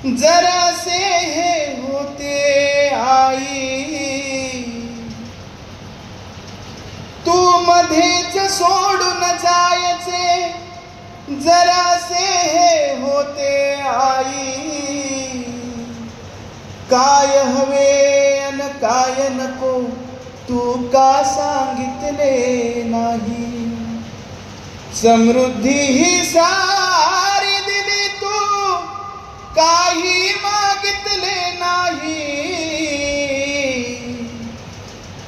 जरासे हे होते आई, तू मध्येच सोडून जायचे. जरासे हे होते आई, काय हवे अन काय नको तू का सांगितले नाही. समृद्धी ही सारी दिली तू काही मागितले नाही.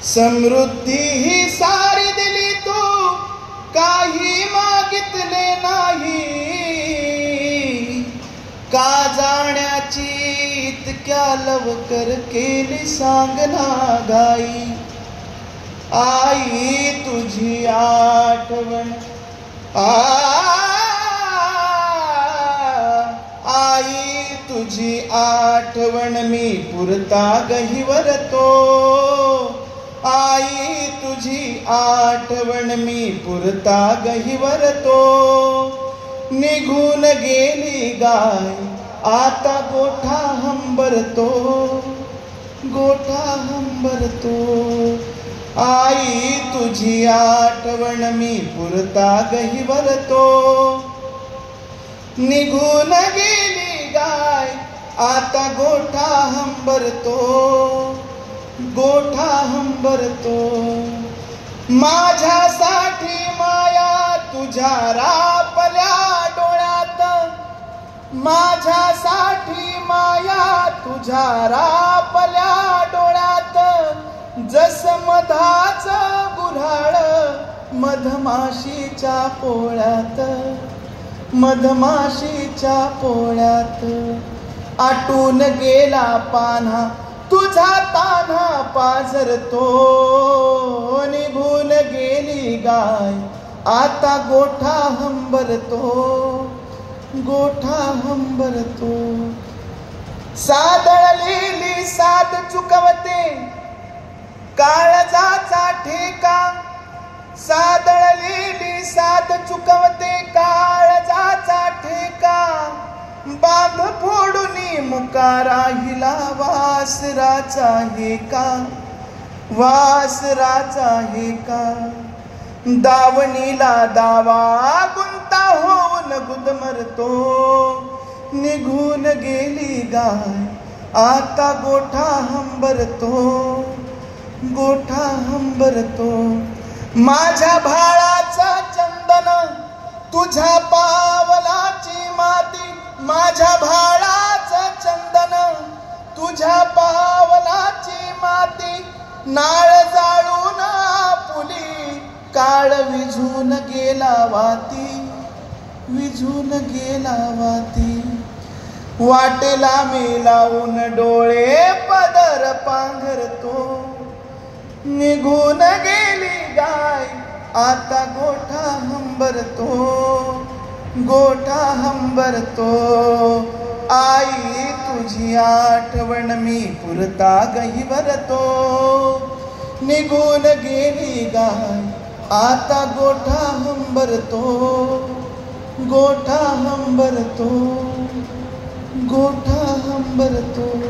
समृद्धी ही सारी दिली तू काही मागितले नाही. का जाण्याची इतक्या लवकर केली सांगना घाई. आई तुझी आठवण आई तुझी आठवण मी पुरता गहिवरतो. आई तुझी आठवण मी पुरता गहिवरतो. निघून गेली गाय आता गोठा हंबरतो. गोठा हंबरतो. आई तुझी आठवण मी पुरता गहिवरतो. निघून गेली गाय आता गोठा हंबरतो. गोठा हंबरतो. माझ्यासाठी माया तुझ्या रापल्या डोळ्यात. माझ्यासाठी माया तुझ्या रापल्या डोळ्यात. जस मधाच गुऱ्हाळ मधमाशीच्या पोळ्यात. मधमाशीच्या पोळ्यात. आटून गेला पान्हा तुझा तान्हा पाझरतो. निघून गेली गाय आता गोठा हंबरतो. गोठा हंबरतो. सादळलेली साद चुकवते काळजाचा ठेका. सादळलेली साद चुकवते काळजाचा ठेका. बांध फोडूनी मुका राहिला वासराचा हे का. वासराचा हे का. दावणीला दावा गुंता होऊन गुदमरतो. निघून गेली गाय आता गोठा हंबरतो. गोठा हंबरतो. माझ्या भाळाचा चंदन तुझ्या पावलाची माती. माझ्या भाळाचं चंदन तुझ्या पावलाची माती. नाळ जाळून आपुली काळ विझून गेला वाती. विझून गेला वाती. वाटेला मी लावून डोळे पदर पांघरतो. निघून गेली गाय आता गोठा हंबरतो. गोठा हंबरतो. आई तुझी आठवण मी पुरता गहिवरतो. निघून गेली गाय आता गोठा हंबरतो. गोठा हंबरतो. गोठा हंबरतो.